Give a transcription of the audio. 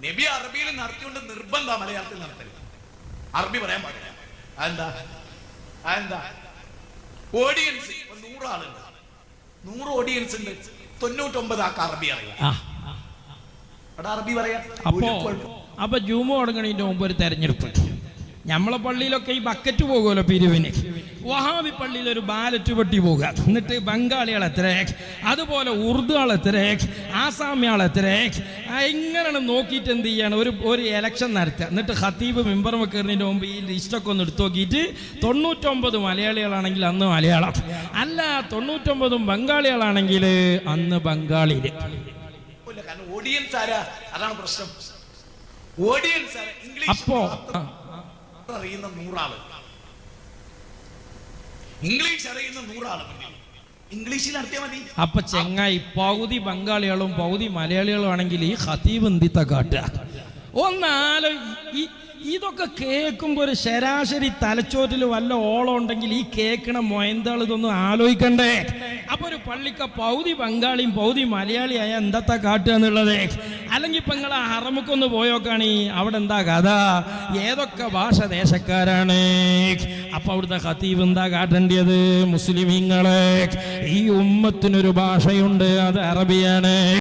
നബി അറബിയിൽ നടത്തിക്കൊണ്ട് നിർബന്ധം മലയാളത്തിൽ നടത്തരുത്. അറബി പറയാൻ പാടില്ല. അതെന്താ? ഓഡിയൻസ് 100 ആളുണ്ട്, 100 ഓഡിയൻസ് ഉണ്ട്, 99 ആൾക്ക് അറബി അറിയാം. അറബി പറയാം. അപ്പൊ ജൂമ തുടങ്ങണതിന്റെ മുമ്പ് ഒരു തെരഞ്ഞെടുപ്പ്. നമ്മളെ പള്ളിയിലൊക്കെ ഈ ബക്കറ്റ് പോകുമല്ലോ പിരിവിന്. വഹാബി പള്ളിയിൽ ഒരു ബാലറ്റ് പെട്ടി പോകുക. എന്നിട്ട് ബംഗാളികൾ എത്ര, അതുപോലെ ഉറുദു ആൾ എത്ര, ആസാമ്യാൾ എത്ര, ഇങ്ങനെ നോക്കിയിട്ട് എന്ത് ചെയ്യാണ്, ഒരു എലക്ഷൻ നടത്തുക. എന്നിട്ട് ഖത്തീബ് മിമ്പർ വെക്കുന്നതിന് മുമ്പ് ഈ ലിസ്റ്റൊക്കെ ഒന്ന് എടുത്തു നോക്കിയിട്ട് 99 മലയാളികളാണെങ്കിൽ അന്ന് മലയാളം, അല്ല 99 ബംഗാളികളാണെങ്കിൽ അന്ന് ബംഗാളിയിൽ. ഓഡിയൻസ് ആരാ? അതാണ് പ്രശ്നം. ഓഡിയൻസ് അപ്പോ അറിയുന്ന 100 ആള്, ഇംഗ്ലീഷ് അറിയുന്ന 100 ആള് ഇംഗ്ലീഷിൽ നടത്തിയാൽ മതി. അപ്പൊ ചെങ്ങായി പകുതി ബംഗാളികളും പകുതി മലയാളികളും ആണെങ്കിൽ ഈ ഖതീബ് എന്തിത്ത കാട്ടുക? ഒന്നാലോ ഇതൊക്കെ കേൾക്കുമ്പോ ഒരു ശരാശരി തലച്ചോറ്റിൽ വല്ല ഓളം ഉണ്ടെങ്കിൽ ഈ കേൾക്കണ മൊയന്താൾ ഇതൊന്നും ആലോചിക്കണ്ടേ? അപ്പൊ ഒരു പള്ളിക്ക പകുതി ബംഗാളിയും പകുതി മലയാളിയായ എന്താ കാട്ടുക എന്നുള്ളത്. അല്ലെങ്കിൽ ഇപ്പൊ നിങ്ങൾ ആ ഹറമുക്കൊന്ന് പോയോക്കാണി, അവിടെ എന്താ കഥ, ഏതൊക്കെ ഭാഷ ദേശക്കാരാണ്. അപ്പൊ അവിടുത്തെ ഖതീബ് എന്താ കാട്ടേണ്ടത്? മുസ്ലിമീങ്ങളെ, ഈ ഉമ്മത്തിനൊരു ഭാഷയുണ്ട്, അത് അറബിയാണ്.